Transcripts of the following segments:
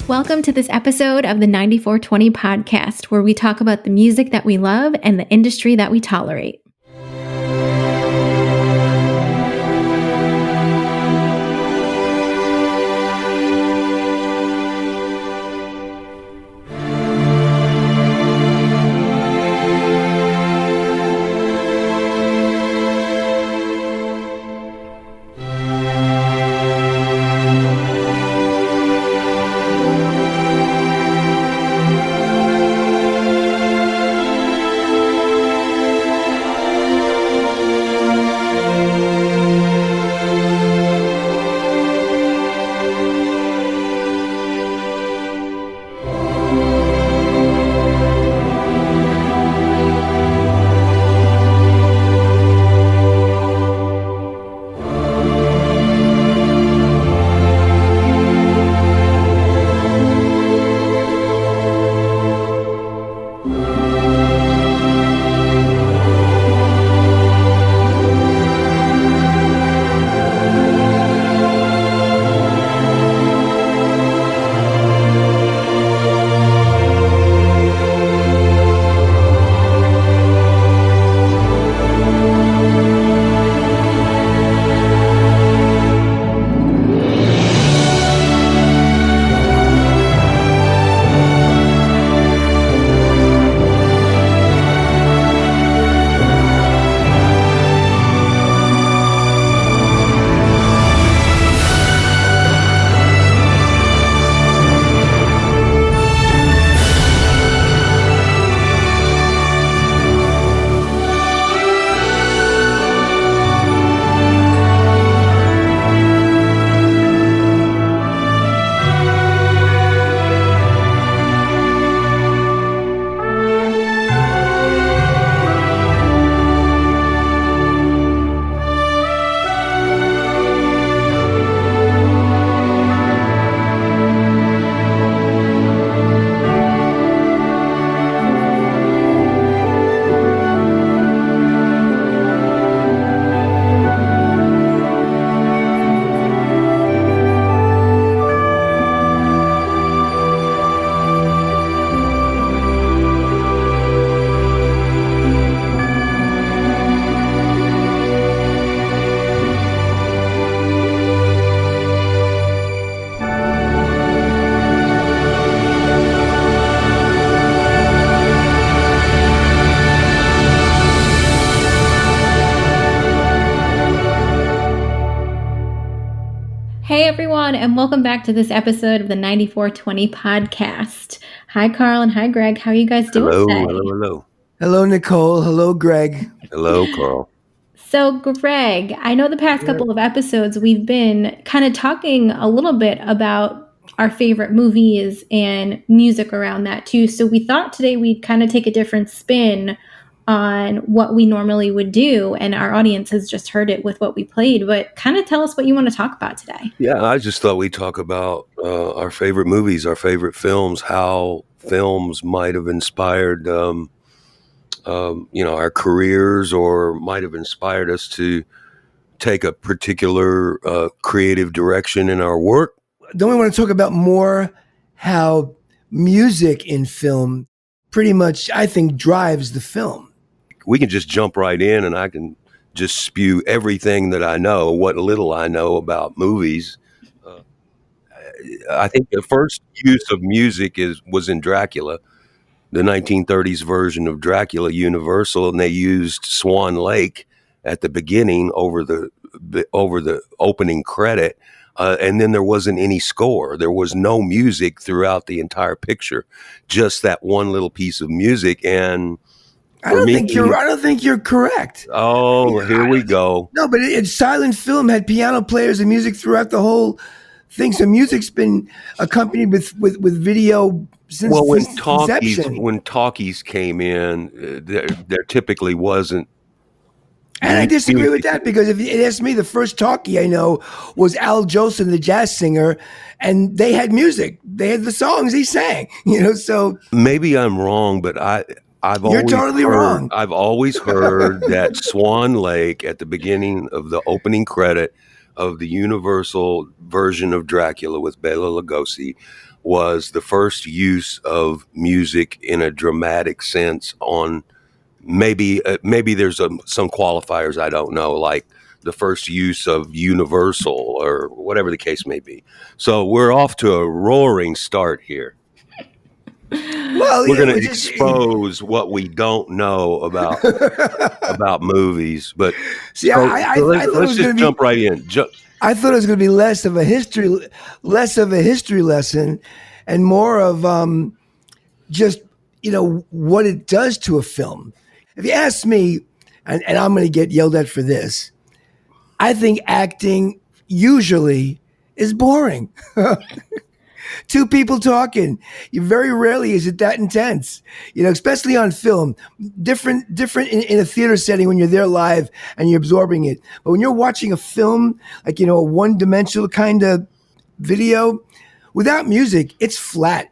Welcome to this episode of the 94twenty podcast, where we talk about the music that we love and the industry that we tolerate. Hey everyone, and welcome back to this episode of the 94twenty podcast. Hi Carl and hi Greg. How are you guys doing today? Hello. Hello, Nicole. Hello, Greg. Hello, Carl. So Greg, I know the past couple of episodes we've been kind of talking a little bit about our favorite movies and music around that too. So we thought today we'd kind of take a different spin on what we normally would do, and our audience has just heard it with what we played, but kind of tell us what you want to talk about today. Yeah, I just thought we'd talk about our favorite movies, our favorite films, how films might have inspired, our careers, or might have inspired us to take a particular creative direction in our work. Don't we want to talk about more how music in film pretty much, I think, drives the film? We can just jump right in, and I can just spew everything that I know, what little I know about movies. I think the first use of music was in Dracula, the 1930s version of Dracula, Universal, and they used Swan Lake at the beginning over the opening credit, and then there wasn't any score. There was no music throughout the entire picture, just that one little piece of music. And I don't think you're correct. Oh, here we go. No, but silent film had piano players and music throughout the whole thing. So music's been accompanied with video since inception. When talkies came in, there typically wasn't. And I disagree with that, because if you ask me, the first talkie I know was Al Jolson, the jazz singer, and they had music. They had the songs he sang. So maybe I'm wrong, but You're totally wrong. I've always heard that Swan Lake at the beginning of the opening credit of the Universal version of Dracula with Bela Lugosi was the first use of music in a dramatic sense on maybe there's some qualifiers I don't know, like the first use of Universal or whatever the case may be. So we're off to a roaring start here. Well, We're going to just expose what we don't know about movies. But see, I thought it let's was just going to jump be. right in. I thought it was going to be less of a history lesson, and more of just what it does to a film. If you ask me, and I'm going to get yelled at for this, I think acting usually is boring. Two people talking. Very rarely is it that intense, especially on film. Different in a theater setting when you're there live and you're absorbing it. But when you're watching a film, like, a one-dimensional kind of video, without music, it's flat.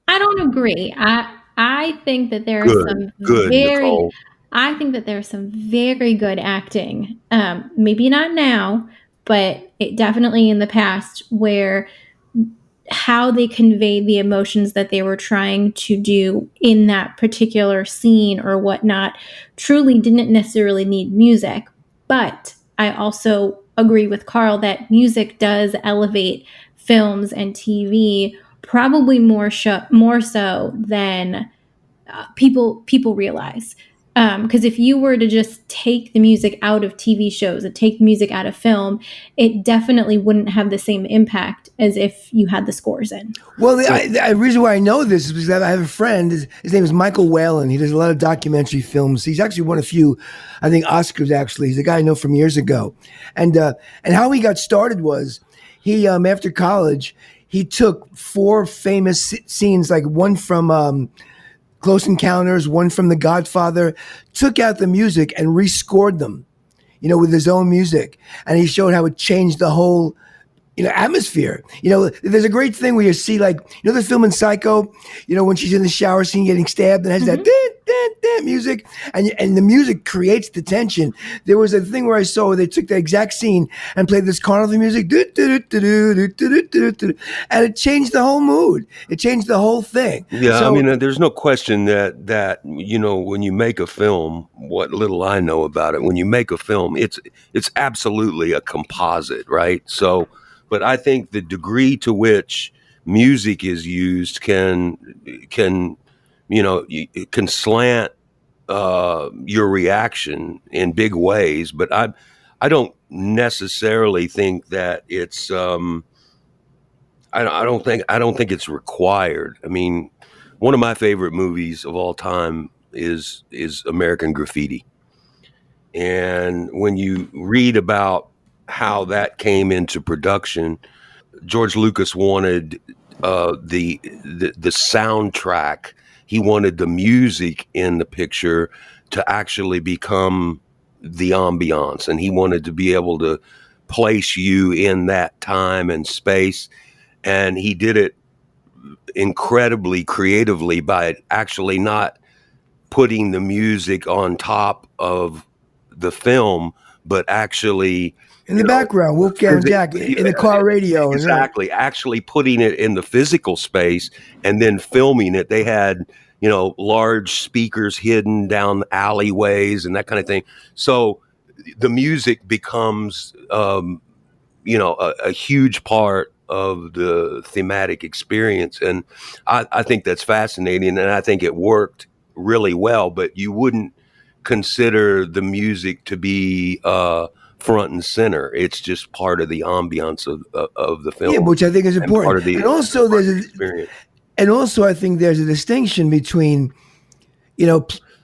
I don't agree. I think that there is some Good, very Nicole. I think that there's some very good acting. Maybe not now, but definitely in the past, where how they conveyed the emotions that they were trying to do in that particular scene or whatnot truly didn't necessarily need music. But I also agree with Carl that music does elevate films and TV probably more so than people realize. Because if you were to just take the music out of TV shows and take music out of film, it definitely wouldn't have the same impact as if you had the scores in. Well, the reason why I know this is because I have a friend. His name is Michael Whalen. He does a lot of documentary films. He's actually won a few, I think, Oscars. Actually, he's a guy I know from years ago. And how he got started was he after college he took 4 famous scenes, like one from Close Encounters, one from The Godfather, took out the music and rescored them, with his own music. And he showed how it changed the whole, atmosphere. There's a great thing where you see, like, the film in Psycho, when she's in the shower scene getting stabbed and has that music, and the music creates the tension. There was a thing where I saw where they took the exact scene and played this carnival music, and it changed the whole mood. It changed the whole thing. Yeah, so, I mean, there's no question that when you make a film, what little I know about it, when you make a film, it's absolutely a composite, right? So, but I think the degree to which music is used can slant your reaction in big ways. But I don't necessarily think that it's I don't think it's required. I mean, one of my favorite movies of all time is American Graffiti. And when you read about how that came into production, George Lucas wanted the soundtrack. He wanted the music in the picture to actually become the ambiance, and he wanted to be able to place you in that time and space. And he did it incredibly creatively by actually not putting the music on top of the film, but actually in the background, Wolfgang Jack in the car radio. Exactly. Actually putting it in the physical space and then filming it. They had, large speakers hidden down alleyways and that kind of thing. So the music becomes, a huge part of the thematic experience. And I think that's fascinating. And I think it worked really well, but you wouldn't consider the music to be front and center. It's just part of the ambiance of the film. Yeah, which I think is important. And also I think there's a distinction between,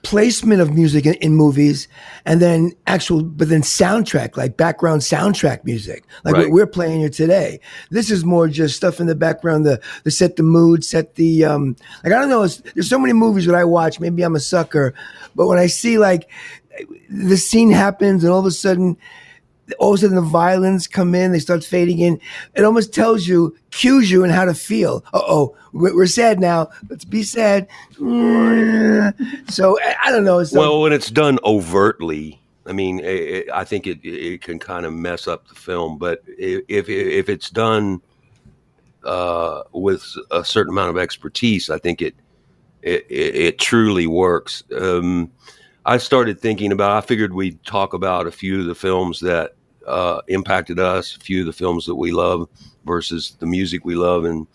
placement of music in movies and then soundtrack, like background soundtrack music, like what we're playing here today. This is more just stuff in the background, the set the mood, set the, like, I don't know, there's so many movies that I watch, maybe I'm a sucker, but when I see, like, the scene happens and all of a sudden the violins come in, they start fading in. It almost cues you in how to feel. We're sad now. Let's be sad. So I don't know. Well, when it's done overtly, I mean, I think it can kind of mess up the film, but if it's done with a certain amount of expertise, I think it truly works. I started thinking about. I figured we'd talk about a few of the films that impacted us, a few of the films that we love versus the music we love. And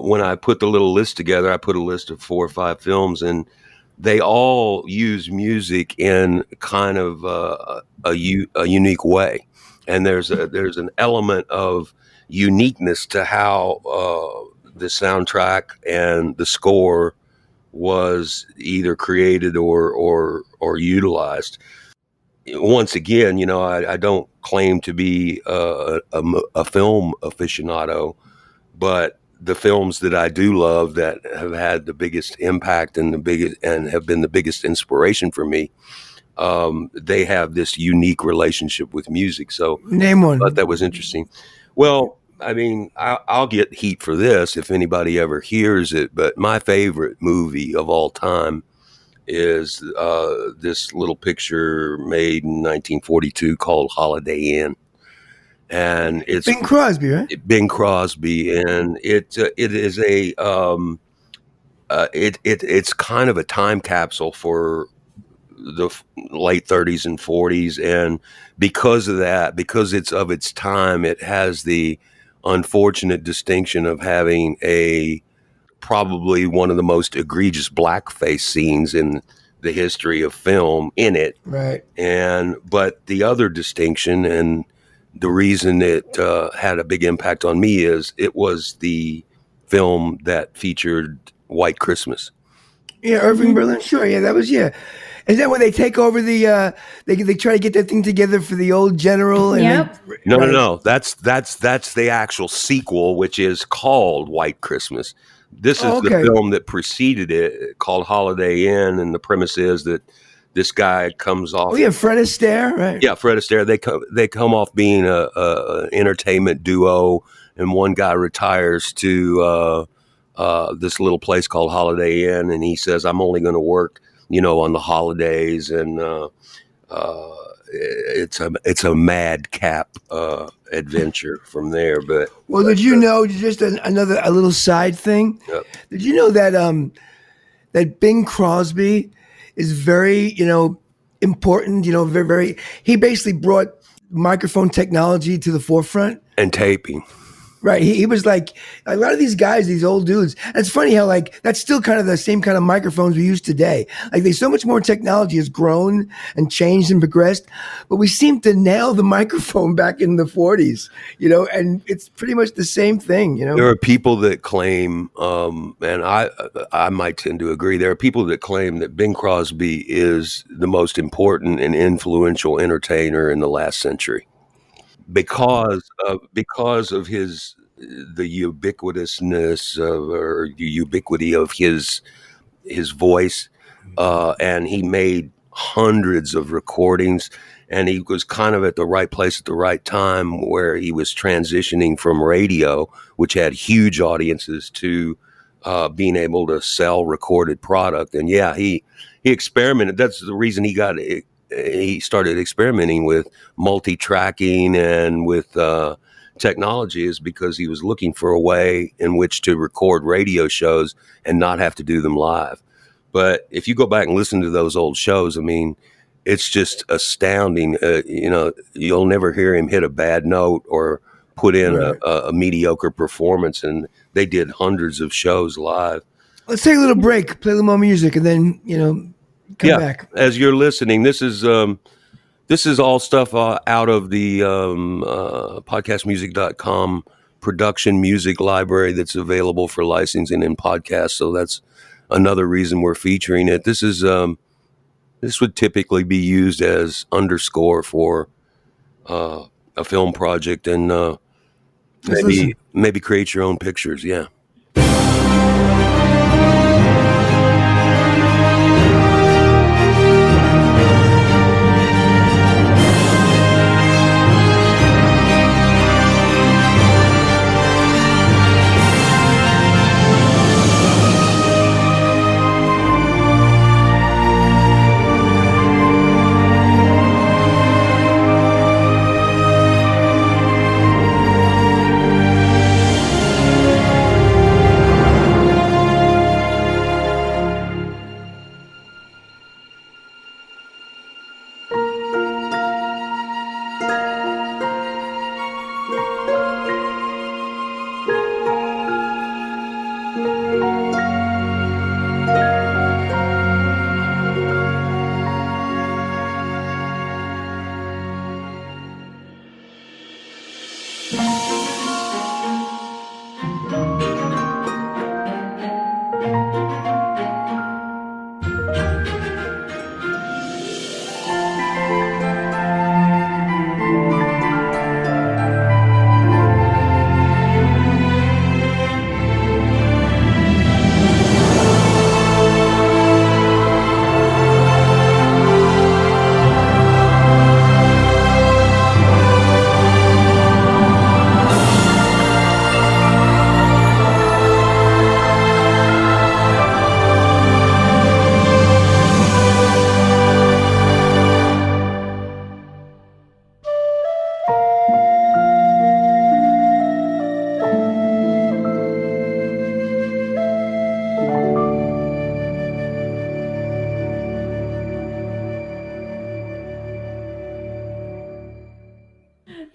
when I put the little list together, I put a list of 4 or 5 films, and they all use music in kind of a unique way. And there's an element of uniqueness to how the soundtrack and the score was either created or utilized. Once again, I don't claim to be a film aficionado, but the films that I do love that have had the biggest impact and have been the biggest inspiration for me, they have this unique relationship with music. So Name I thought one. that was interesting. Well, I mean, I'll get heat for this if anybody ever hears it, but my favorite movie of all time is this little picture made in 1942 called Holiday Inn. And it's Bing Crosby, right? Bing Crosby, and it is it's kind of a time capsule for the late 30s and 40s, and because of that, because it's of its time, it has the unfortunate distinction of having a probably one of the most egregious blackface scenes in the history of film in it. Right. But the other distinction, and the reason it had a big impact on me, is it was the film that featured White Christmas. Yeah, Irving Berlin. Sure. Yeah, that was Is that when they take over the? They try to get that thing together for the old general. And Yep. No. That's the actual sequel, which is called White Christmas. This is the film that preceded it, called Holiday Inn, and the premise is that this guy comes off. Oh yeah, Fred Astaire, right? Yeah, Fred Astaire. They come off being a entertainment duo, and one guy retires to this little place called Holiday Inn, and he says, "I'm only going to work, on the holidays," and it's a madcap adventure from there. But did you know, just a little side thing? Yep. Did you know that that Bing Crosby is very important? Very, very. He basically brought microphone technology to the forefront and taping. Right. He was like a lot of these guys, these old dudes. And it's funny how that's still kind of the same kind of microphones we use today. There's so much more technology has grown and changed and progressed, but we seem to nail the microphone back in the 40s, and it's pretty much the same thing, There are people that claim, and I might tend to agree, there are people that claim that Bing Crosby is the most important and influential entertainer in the last century. Because of the ubiquitousness or the ubiquity of his voice, and he made hundreds of recordings, and he was kind of at the right place at the right time, where he was transitioning from radio, which had huge audiences, to being able to sell recorded product. And he experimented. That's the reason he started experimenting with multi-tracking and with technology, is because he was looking for a way in which to record radio shows and not have to do them live. But if you go back and listen to those old shows, I mean, it's just astounding. You'll never hear him hit a bad note or put in a mediocre performance, and they did hundreds of shows live. Let's take a little break, play a little more music, and then come back. As you're listening, this is all stuff out of the podcastmusic.com production music library that's available for licensing in podcasts. So that's another reason we're featuring it. This would typically be used as underscore for a film project, and maybe create your own pictures. Yeah.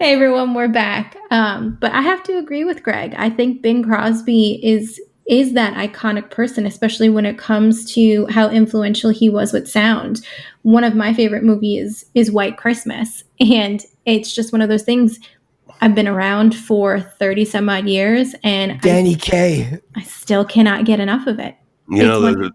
Hey everyone, we're back. But I have to agree with Greg. I think Bing Crosby is that iconic person, especially when it comes to how influential he was with sound. One of my favorite movies is White Christmas, and it's just one of those things. I've been around for 30 some odd years, and Danny Kaye. I still cannot get enough of it. You It's know, one.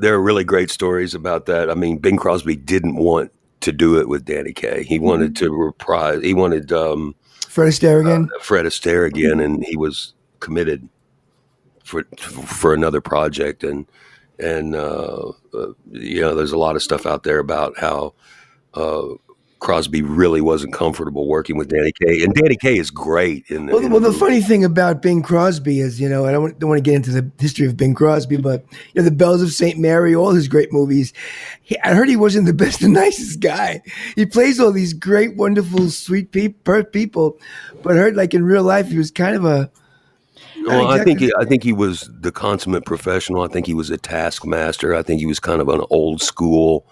there are really great stories about that. I mean, Bing Crosby didn't want to do it with Danny Kaye. He wanted to reprise. He wanted Fred Astaire again. Fred Astaire again, and he was committed for another project. And you know, there's a lot of stuff out there about how Crosby really wasn't comfortable working with Danny Kaye, and Danny Kaye is great in the. Well, the funny thing about Bing Crosby is, you know, I don't want to get into the history of Bing Crosby, but you know, The Bells of St. Mary, all his great movies. I heard he wasn't the best and nicest guy. He plays all these great, wonderful, sweet people, but I heard like in real life he was kind of a. Well, I think he was the consummate professional. I think he was a taskmaster. I think he was kind of an old school.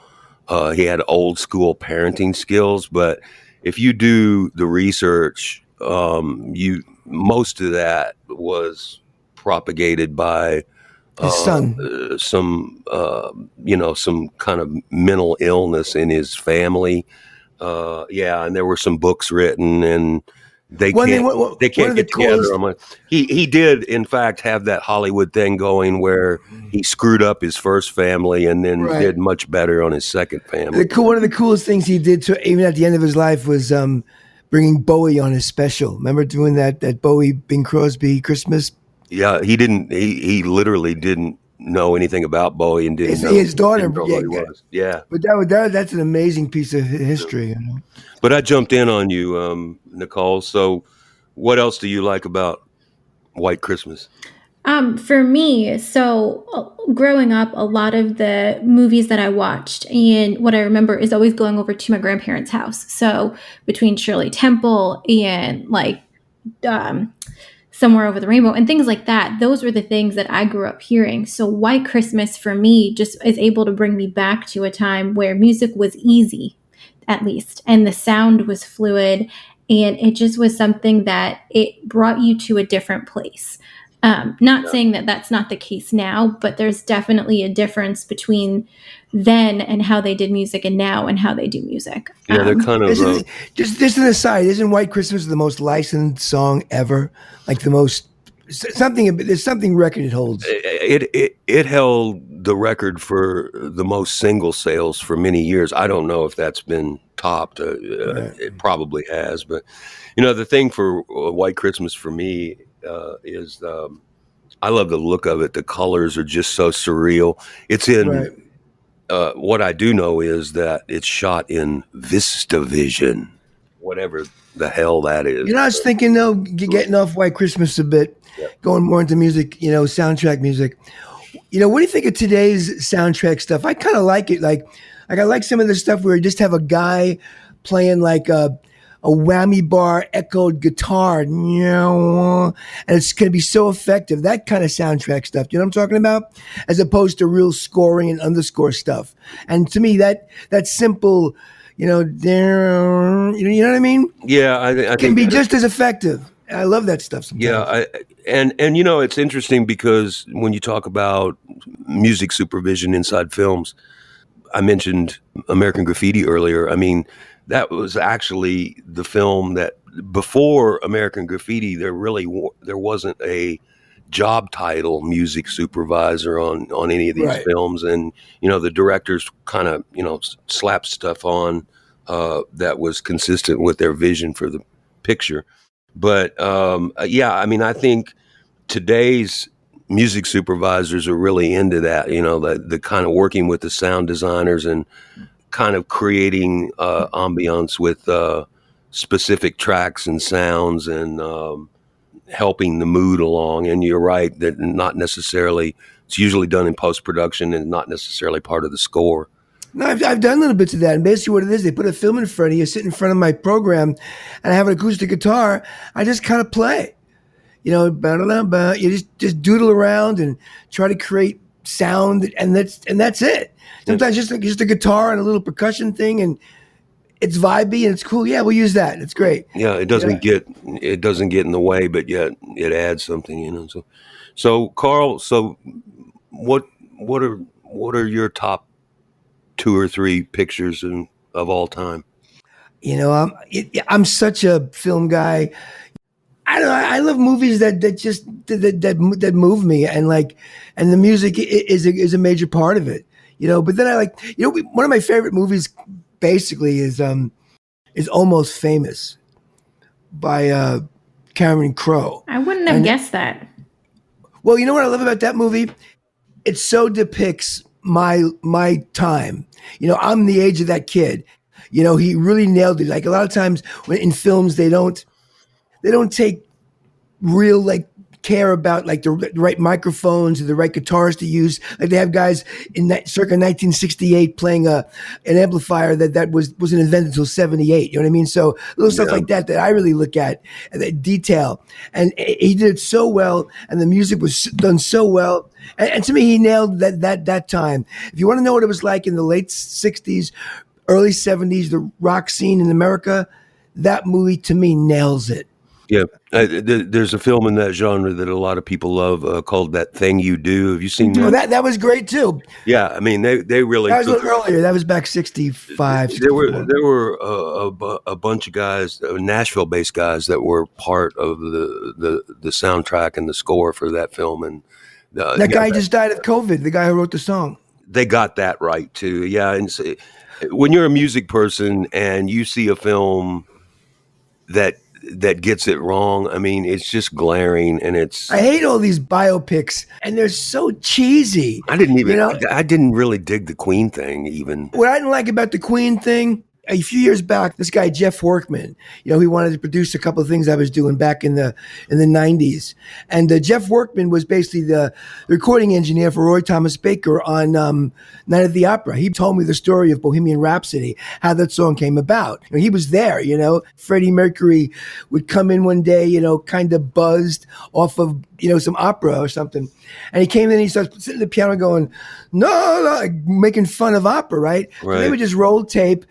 He had old school parenting skills, but if you do the research, you most of that was propagated by His son. some you know, some kind of mental illness in his family. Yeah, and there were some books written, and they One can't thing, one they can't of the get together. coolest. I'm like, he did in fact have that Hollywood thing going where he screwed up his first family and then Right. did much better on his second family. One of the coolest things he did, to even at the end of his life, was bringing Bowie on his special. Remember doing that Bowie Bing Crosby Christmas? Yeah, he didn't. He literally didn't know anything about Bowie and didn't know His daughter, didn't know who he was. Yeah, but that's an amazing piece of history. You know? but I jumped in on you, Nicole. So, what else do you like about White Christmas? For me, so growing up, a lot of the movies that I watched and what I remember is always going over to my grandparents' house. So between Shirley Temple and like um, Somewhere Over the Rainbow and things like that, those were the things that I grew up hearing. So White Christmas for me just is able to bring me back to a time where music was easy, at least, and the sound was fluid, and it just was something that it brought you to a different place. Not saying that that's not the case now, but there's definitely a difference between then and how they did music and now and how they do music. Yeah, they're kind of. Just an aside, isn't White Christmas the most licensed song ever? Like the most something. There's something record it holds. It held the record for the most single sales for many years. I don't know if that's been topped. It probably has, but you know, the thing for White Christmas for me is I love the look of it. The colors are just so surreal. It's in. Right. What I do know is that it's shot in VistaVision, whatever the hell that is. You know, I was thinking though, getting off White Christmas a bit, going more into music. You know, soundtrack music. You know, what do you think of today's soundtrack stuff? I kind of like it. Like I like some of the stuff where you just have a guy playing like a whammy bar echoed guitar, and it's going to be so effective. That kind of soundtrack stuff. You know what I'm talking about? As opposed to real scoring and underscore stuff. And to me, that simple, you know what I mean? Yeah, I Can think be just as effective. I love that stuff sometimes. Yeah, and you know, it's interesting because when you talk about music supervision inside films, I mentioned American Graffiti earlier. I mean, that was actually the film that before American Graffiti, there wasn't a job title music supervisor on any of these films, and you know, the directors kind of, you know, slapped stuff on that was consistent with their vision for the picture. But yeah, I mean, I think today's music supervisors are really into that, you know, the kind of working with the sound designers and kind of creating ambiance with specific tracks and sounds and helping the mood along. And you're right that not necessarily, it's usually done in post-production and not necessarily part of the score. No, I've done little bits of that. And basically what it is, they put a film in front of you, sit in front of my program, and I have an acoustic guitar. I just kind of play. You know, you just doodle around and try to create sound, and that's it. Sometimes just a guitar and a little percussion thing, and it's vibey and it's cool. Yeah, we'll use that. It's great. Yeah, it doesn't get in the way, but yet it adds something, So Carl, what what are your top two or three pictures of all time? I'm such a film guy. I don't know. I love movies that move me, and the music is a major part of it. But then one of my favorite movies basically is Almost Famous by Cameron Crowe. I wouldn't have guessed that. Well, you know what I love about that movie? It so depicts my time. I'm the age of that kid. He really nailed it. Like a lot of times when in films they don't take real care about the right microphones or the right guitars to use. Like they have guys in that circa 1968 playing an amplifier that wasn't invented until 78. You know what I mean? So little stuff like that I really look at and the detail. And he did it so well, and the music was done so well. And to me, he nailed that time. If you want to know what it was like in the late 60s, early 70s, the rock scene in America, that movie to me nails it. Yeah, there's a film in that genre that a lot of people love called That Thing You Do. Have you seen that? Oh, that was great too. Yeah, I mean they really. That was a little earlier. That was back 65. 64. There were a bunch of guys, Nashville-based guys, that were part of the soundtrack and the score for that film, and that guy just died of COVID. The guy who wrote the song. They got that right too. Yeah, and when you're a music person and you see a film that gets it wrong, I mean, it's just glaring, and I hate all these biopics, and they're so cheesy. I didn't really dig the Queen thing even. What I didn't like about the Queen thing, a few years back, this guy Jeff Workman, he wanted to produce a couple of things I was doing back in the 90s, and Jeff Workman was basically the recording engineer for Roy Thomas Baker on Night at the Opera. He told me the story of Bohemian Rhapsody, how that song came about. He was there. Freddie Mercury would come in one day, kind of buzzed off of some opera or something, and he came in and he starts sitting at the piano going, no, like making fun of opera, right? So they would just roll tape.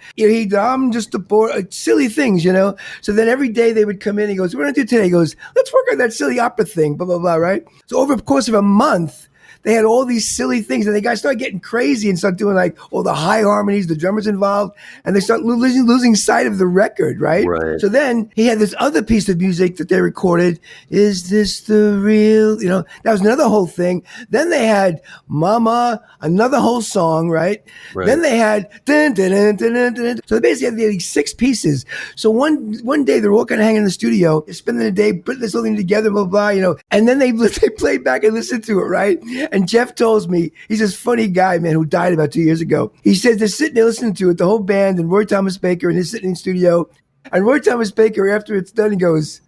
I'm just a bored, silly things, So then every day they would come in. He goes, "What are we gonna do today?" He goes, "Let's work on that silly opera thing." Blah blah blah. Right. So over the course of a month, they had all these silly things, and the guys started getting crazy and start doing all the high harmonies, the drummers involved, and they start losing sight of the record, right? So then he had this other piece of music that they recorded. Is this the real? That was another whole thing. Then they had Mama, another whole song, right? Then they had dun, dun, dun, dun, dun, dun. So they basically had these 6 pieces. So one day they're all kind of hanging in the studio, spending the day putting this whole thing together, blah blah, and then they played back and listened to it, right? And Jeff tells me, he's this funny guy, man, who died about 2 years ago. He says they're sitting there listening to it, the whole band, and Roy Thomas Baker, and he's sitting in the studio. And Roy Thomas Baker, after it's done, he goes,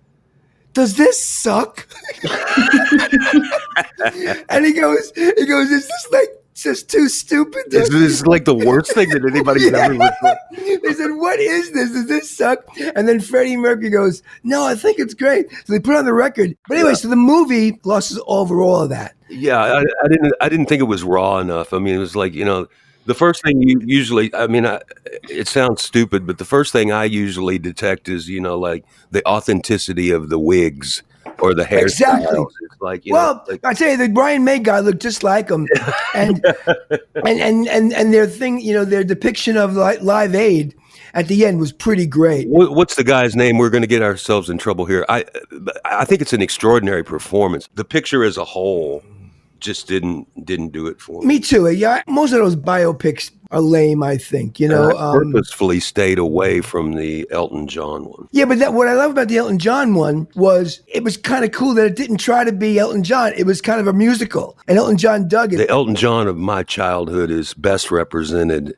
"Does this suck?" And he goes, "Is this just too stupid?" This is like the worst thing that anybody's ever listened. They said, "What is this? Does this suck?" And then Freddie Mercury goes, "No, I think it's great." So they put it on the record. But anyway, so the movie glosses over all of that. Yeah, I didn't think it was raw enough. I mean, it was like, the first thing you usually, it sounds stupid, but the first thing I usually detect is, like the authenticity of the wigs or the hairstyles. Exactly. It's like, I tell you, the Brian May guy looked just like him, and their thing, their depiction of Live Aid at the end was pretty great. What's the guy's name? We're going to get ourselves in trouble here. I think it's an extraordinary performance. The picture as a whole just didn't do it for me. Me too. Yeah, most of those biopics are lame, I think. I purposefully stayed away from the Elton John one. Yeah, but what I love about the Elton John one was it was kind of cool that it didn't try to be Elton John. It was kind of a musical, and Elton John dug it. The Elton John of my childhood is best represented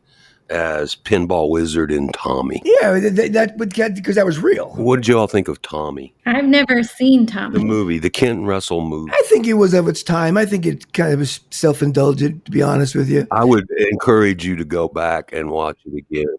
as Pinball Wizard in Tommy. Yeah, because that was real. What did you all think of Tommy? I've never seen Tommy. The movie, the Kent Russell movie. I think it was of its time. I think it kind of was self-indulgent, to be honest with you. I would encourage you to go back and watch it again.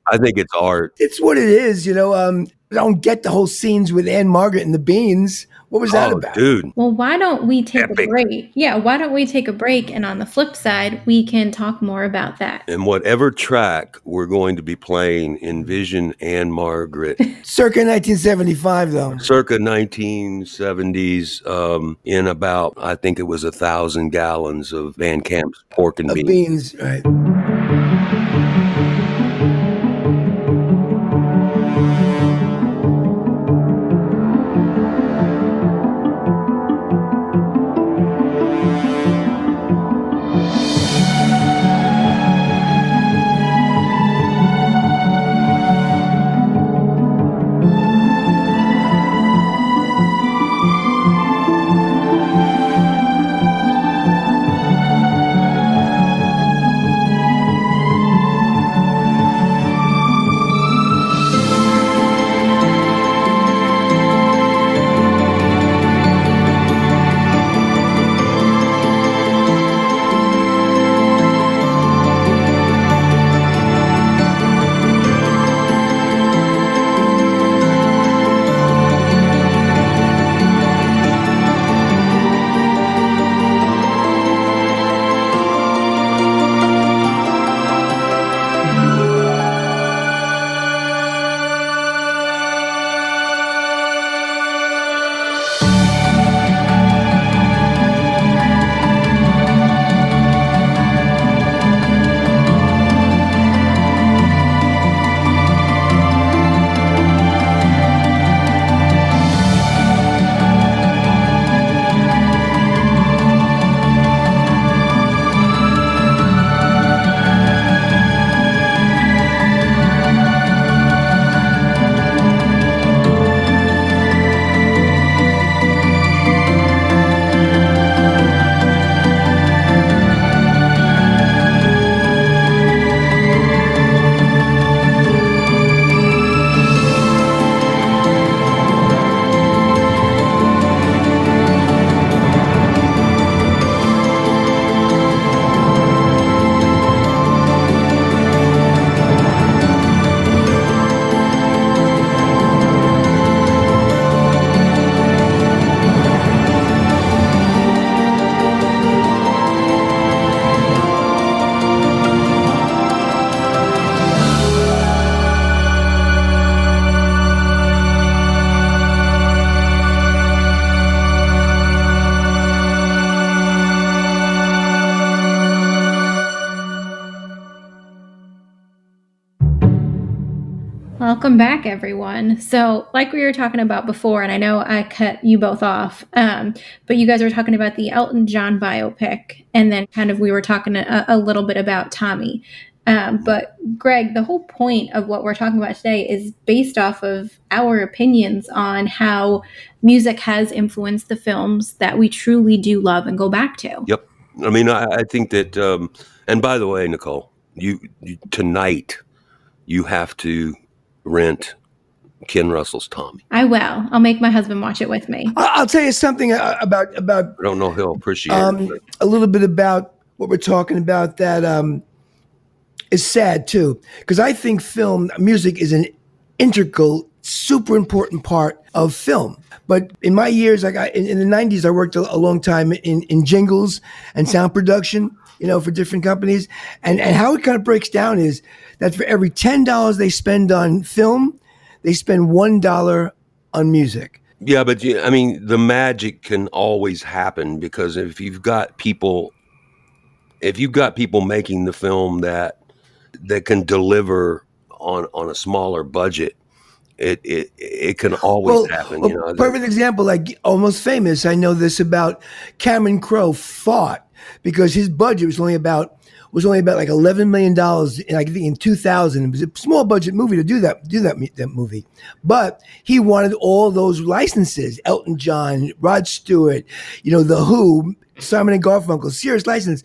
I think it's art. It's what it is, I don't get the whole scenes with Anne Margaret and the beans. What was that Oh, about? dude. Well, why don't we take Epic. a break? Yeah, why don't we take a break? And on the flip side, we can talk more about that. And whatever track we're going to be playing in Vision and Margaret, Circa 1975, though. circa 1970s, in about, I think it was 1,000 gallons of Van Camp's pork and Of beans. beans, right. Welcome back, everyone. So, like we were talking about before, and I know I cut you both off, but you guys were talking about the Elton John biopic, and then kind of we were talking a little bit about Tommy. But Greg, the whole point of what we're talking about today is based off of our opinions on how music has influenced the films that we truly do love and go back to. Yep. I mean, I think that, and by the way, Nicole, you tonight, you have to rent Ken Russell's Tommy. I will. I'll make my husband watch it with me. I'll tell you something about I don't know if he'll appreciate it. a little bit about what we're talking about that is sad too, because I think film music is an integral, super important part of film. But in my years, like in the 90s, I worked a long time in jingles and sound production, for different companies. And how it kind of breaks down is that for every $10 they spend on film, they spend $1 on music. Yeah, but I mean, the magic can always happen because if you've got people making the film that can deliver on a smaller budget, it can always happen. Perfect example, like Almost Famous. I know this about Cameron Crowe fought because his budget was only about like $11 million. And I think in 2000, it was a small budget movie to do that movie, but he wanted all those licenses: Elton John, Rod Stewart, The Who, Simon and Garfunkel, Sears license.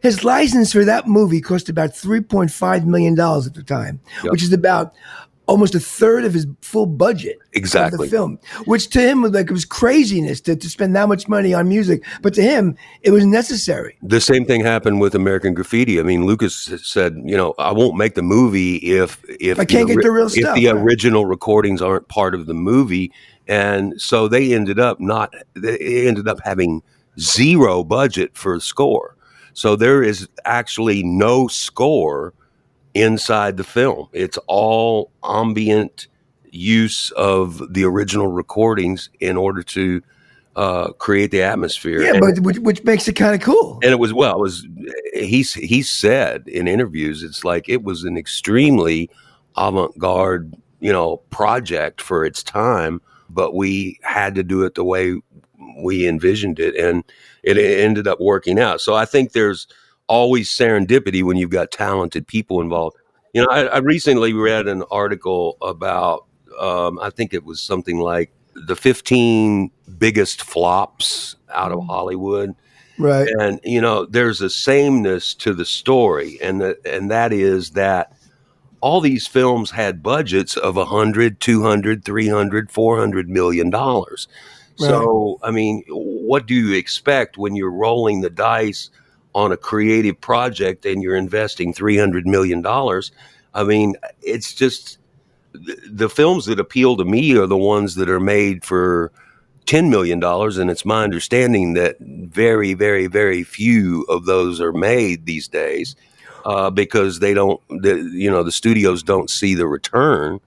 His license for that movie cost about $3.5 million at the time, which is about almost a third of his full budget of the film, which to him was it was craziness to spend that much money on music, but to him it was necessary. The same thing happened with American Graffiti. I mean, Lucas said, I won't make the movie if I can't get the real stuff. If the original recordings aren't part of the movie. And so they ended up having zero budget for score. So there is actually no score inside the film. It's all ambient use of the original recordings in order to create the atmosphere. Yeah, but which makes it kind of cool. And it was he said in interviews, it's like it was an extremely avant-garde, project for its time, but we had to do it the way we envisioned it, and it ended up working out. So I think there's always serendipity when you've got talented people involved. I recently read an article about, I think it was something like the 15 biggest flops out of Hollywood. Right. And, there's a sameness to the story. And that is that all these films had budgets of 100, 200, 300, 400 million dollars. So, I mean, what do you expect when you're rolling the dice on a creative project and you're investing $300 million? I mean, it's just the films that appeal to me are the ones that are made for $10 million. And it's my understanding that very, very, very few of those are made these days because the studios don't see the return.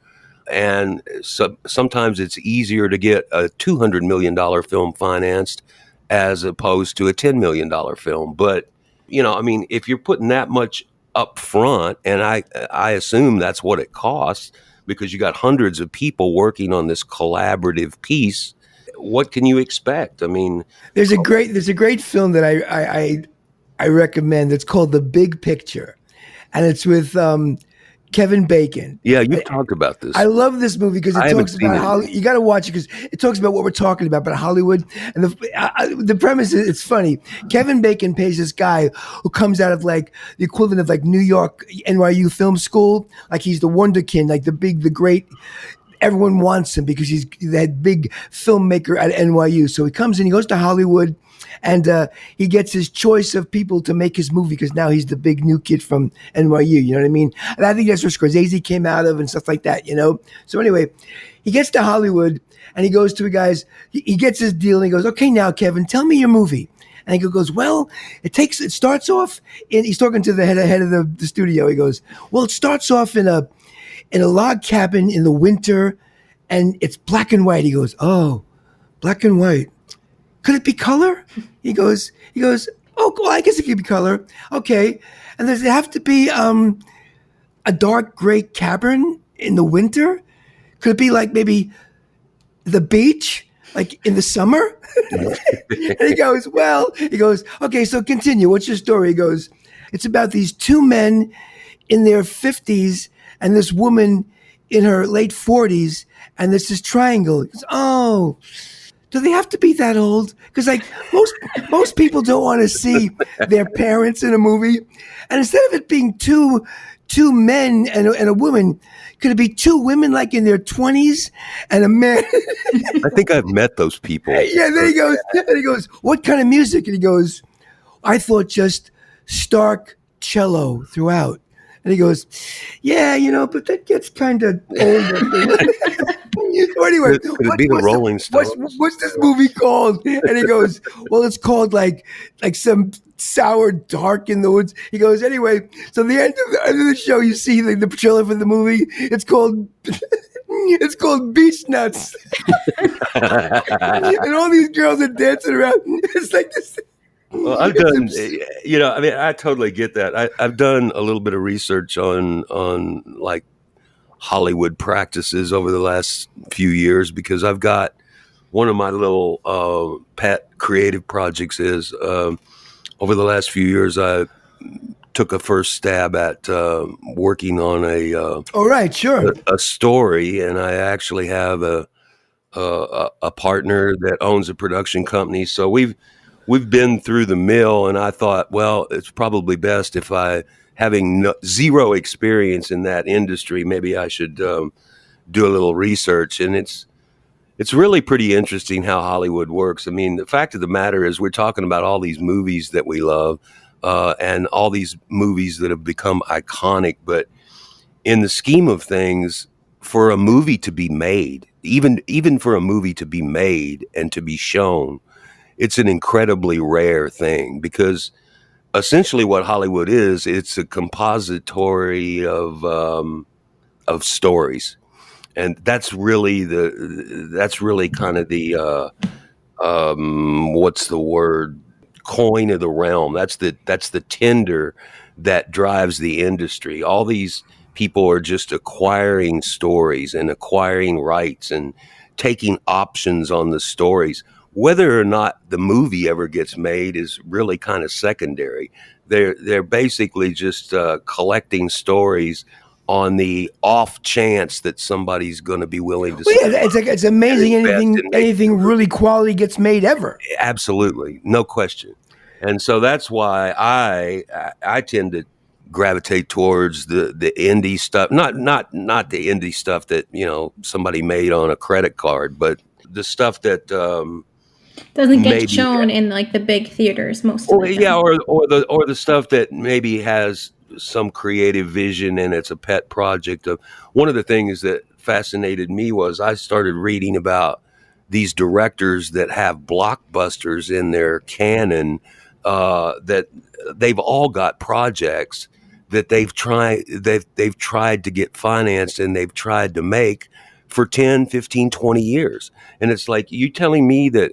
And so sometimes it's easier to get a $200 million film financed as opposed to a $10 million film. But, if you're putting that much up front, and I assume that's what it costs because you got hundreds of people working on this collaborative piece, what can you expect? I mean, there's a great film that I recommend. It's called The Big Picture, and it's with Kevin Bacon. Yeah, you've talked about this. I love this movie because it talks about how you got to watch it because it talks about what we're talking about Hollywood. And the premise is, it's funny. Kevin Bacon pays this guy who comes out of like the equivalent of like New York NYU film school. Like he's the wonderkind, like the great. Everyone wants him because he's that big filmmaker at NYU. So he comes in, he goes to Hollywood, and he gets his choice of people to make his movie because now he's the big new kid from NYU. You know what I mean? And I think that's where Scorsese came out of and stuff like that, So anyway, he gets to Hollywood and he goes to the guys. He gets his deal and he goes, "Okay, now Kevin, tell me your movie." And he goes, "Well, it starts off," and he's talking to the head of the studio. He goes, "Well, it starts off in a log cabin in the winter, and it's black and white." He goes, "Oh, black and white. Could it be color?" He goes, "Oh, well, I guess it could be color. Okay. And does it have to be a dark gray cabin in the winter? Could it be like maybe the beach, like in the summer?" And he goes, "Okay, so continue. What's your story?" He goes, "It's about these two men in their 50s and this woman in her late 40s, and there's this triangle." He goes, "Oh, do they have to be that old?" Because like most people don't want to see their parents in a movie, and instead of it being two men and a woman, could it be two women like in their 20s and a man? I think I've met those people. Yeah. Then he goes, "What kind of music?" And he goes, "I thought just stark cello throughout." And he goes, "Yeah, but that gets kind of old." So anyway, Could it be the Rolling Stones? What's this movie called? And he goes, "Well, it's called like some sour dark in the woods." He goes, "Anyway, so the end of the show, you see the trailer for the movie. It's called Beach Nuts," and all these girls are dancing around. It's like this. Well, I've done, I totally get that. I've done a little bit of research on like Hollywood practices over the last few years because I've got one of my little pet creative projects is over the last few years I took a first stab at working on a story, and I actually have a partner that owns a production company. So we've been through the mill, and I thought, well, it's probably best if having zero experience in that industry, maybe I should do a little research. And it's really pretty interesting how Hollywood works. I mean, the fact of the matter is we're talking about all these movies that we love and all these movies that have become iconic. But in the scheme of things, for a movie to be made, even for a movie to be made and to be shown, it's an incredibly rare thing, because essentially what Hollywood is, it's a compository of stories, and that's really kind of the what's the word, coin of the realm. That's the tender that drives the industry. All these people are just acquiring stories and acquiring rights and taking options on the stories. Whether or not the movie ever gets made is really kind of secondary. They're basically just collecting stories on the off chance that somebody's going to be willing to Well, spend yeah, it's amazing and invest in making anything really quality gets made ever. Absolutely, no question. And so that's why I tend to gravitate towards the indie stuff, not the indie stuff that somebody made on a credit card, but the stuff that Doesn't get maybe, shown in like the big theaters most of the time. or the stuff that maybe has some creative vision and it's a pet project of. One of the things that fascinated me was I started reading about these directors that have blockbusters in their canon, that they've all got projects that they've tried to get financed and they've tried to make for 10, 15, 20 years. And it's like, you telling me that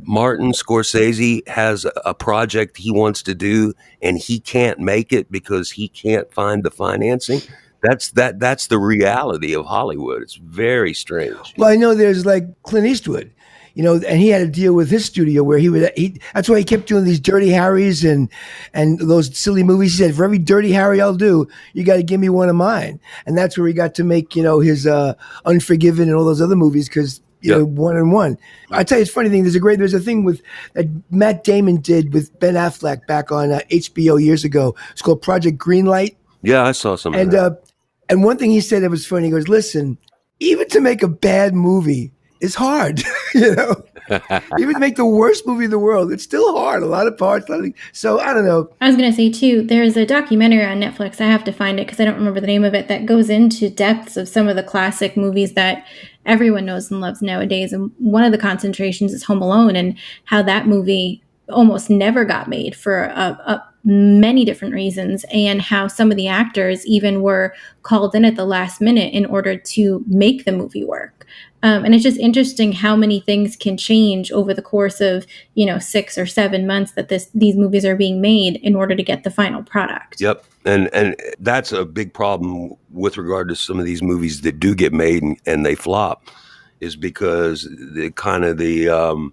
Martin Scorsese has a project he wants to do and he can't make it because he can't find the financing? That's the reality of Hollywood. It's very strange. Well, I know there's like Clint Eastwood, and he had a deal with his studio where that's why he kept doing these Dirty Harrys and those silly movies. He said, for every Dirty Harry I'll do, you got to give me one of mine. And that's where he got to make, his Unforgiven and all those other movies, because one and one. I tell you, it's a funny thing. There's a thing that Matt Damon did with Ben Affleck back on HBO years ago. It's called Project Greenlight. Yeah, I saw some of that. And one thing he said that was funny, he goes, listen, even to make a bad movie is hard. Even to make the worst movie in the world, it's still hard. A lot of parts. So I don't know. I was going to say too, there's a documentary on Netflix. I have to find it because I don't remember the name of it, that goes into depths of some of the classic movies that everyone knows and loves nowadays. And one of the concentrations is Home Alone, and how that movie almost never got made for many different reasons, and how some of the actors even were called in at the last minute in order to make the movie work. And it's just interesting how many things can change over the course of 6 or 7 months that these movies are being made in order to get the final product. Yep. And that's a big problem with regard to some of these movies that do get made and they flop, is because the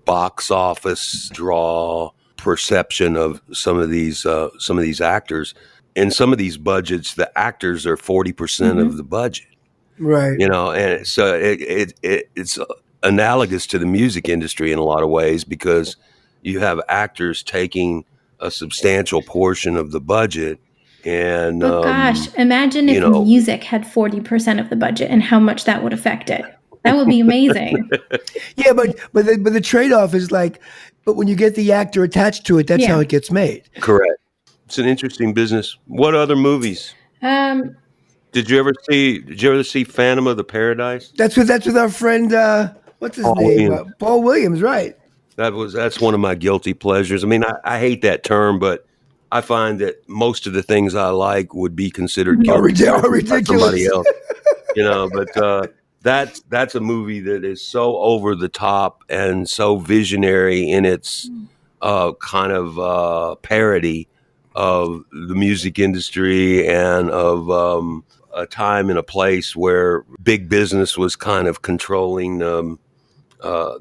box office draw perception of some of these actors. In some of these budgets, the actors are 40% of the budget. Right. And so it's analogous to the music industry in a lot of ways, because you have actors taking a substantial portion of the budget. And but gosh, imagine if music had 40% of the budget and how much that would affect it. That would be amazing. Yeah, but the trade-off is like, but when you get the actor attached to it, that's how it gets made. Correct. It's an interesting business. What other movies? Did you ever see Phantom of the Paradise? That's with our friend, what's his name? Paul Williams, right? That's one of my guilty pleasures. I mean, I hate that term, but I find that most of the things I like would be considered guilty by somebody else. But that's a movie that is so over the top and so visionary in its kind of parody of the music industry and of a time and a place where big business was kind of controlling the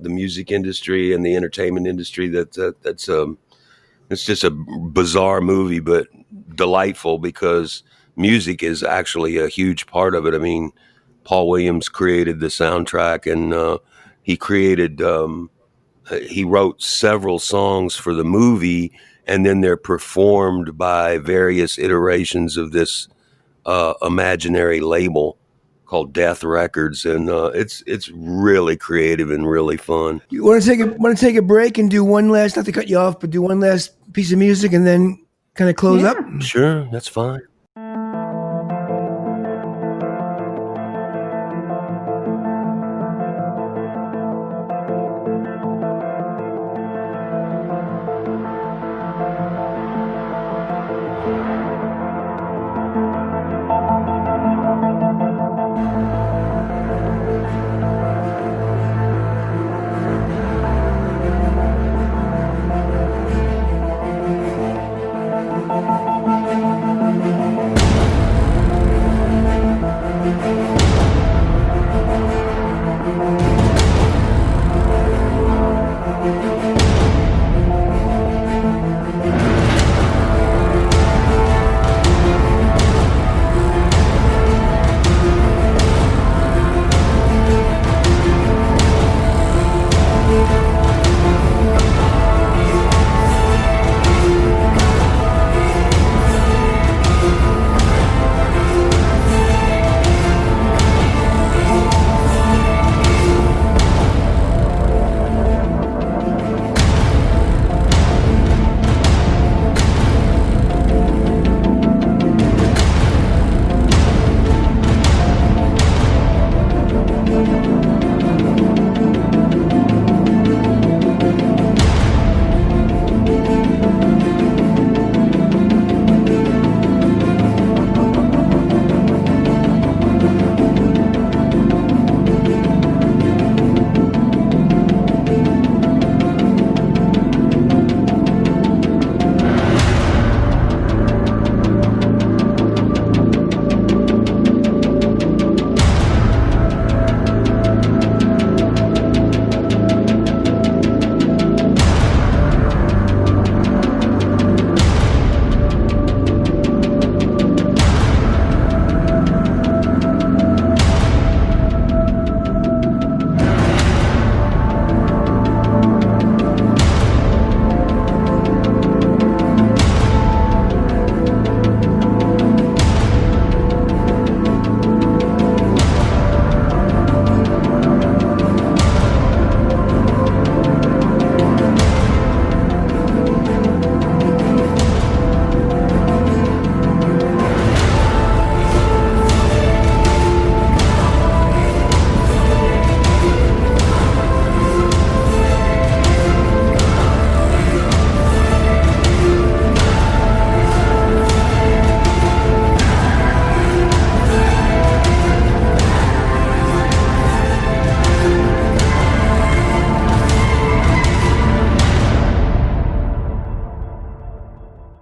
music industry and the entertainment industry. It's just a bizarre movie, but delightful, because music is actually a huge part of it. I mean, Paul Williams created the soundtrack, and he wrote several songs for the movie, and then they're performed by various iterations of this imaginary label called Death Records, and it's really creative and really fun. You want to take a break and do one last, not to cut you off, but do one last piece of music and then kind of close up? Sure, that's fine.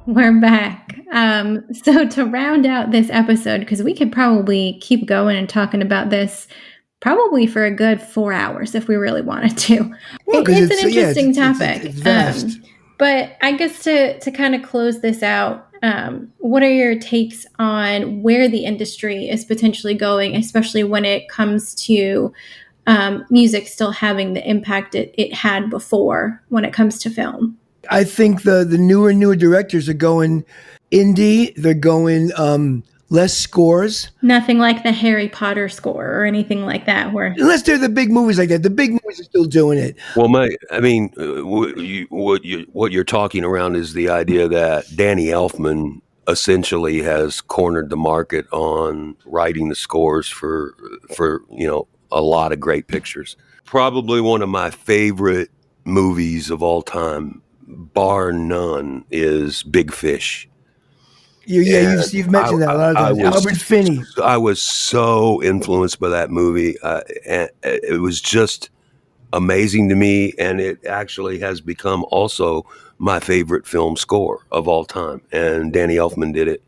We're back. So to round out this episode, because we could probably keep going and talking about this probably for a good 4 hours if we really wanted to. Well, because It's an interesting topic. It's vast. But I guess to kind of close this out, what are your takes on where the industry is potentially going, especially when it comes to music still having the impact it had before when it comes to film? I think the newer directors are going indie. They're going less scores. Nothing like the Harry Potter score or anything like that. Where Unless they're the big movies like that. The big movies are still doing it. Well, I mean, what you're talking around is the idea that Danny Elfman essentially has cornered the market on writing the scores for a lot of great pictures. Probably one of my favorite movies of all time, bar none, is Big Fish. You've mentioned that a lot of times. Albert Finney. I was so influenced by that movie. And it was just amazing to me, and it actually has become also my favorite film score of all time. And Danny Elfman did it,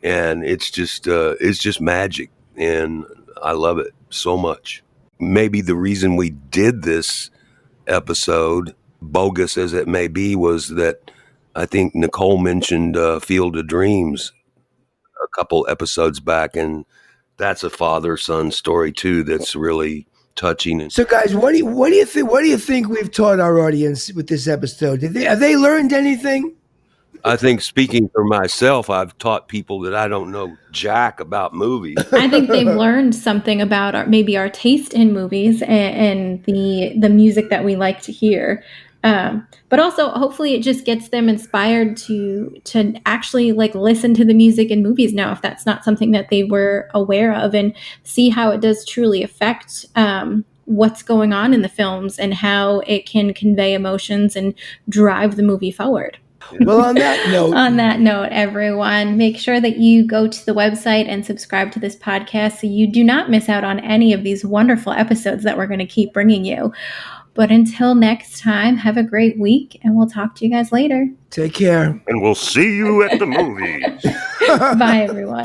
and it's just magic, and I love it so much. Maybe the reason we did this episode, bogus as it may be, was that I think Nicole mentioned Field of Dreams a couple episodes back, and that's a father-son story too that's really touching. So, guys, what do you think we've taught our audience with this episode? Have they learned anything? I think, speaking for myself, I've taught people that I don't know jack about movies. I think they've learned something about our taste in movies and the music that we like to hear. But also, hopefully, it just gets them inspired to actually listen to the music in movies now, if that's not something that they were aware of, and see how it does truly affect what's going on in the films and how it can convey emotions and drive the movie forward. Well, on that note, everyone, make sure that you go to the website and subscribe to this podcast so you do not miss out on any of these wonderful episodes that we're going to keep bringing you. But until next time, have a great week, and we'll talk to you guys later. Take care. And we'll see you at the movies. Bye, everyone.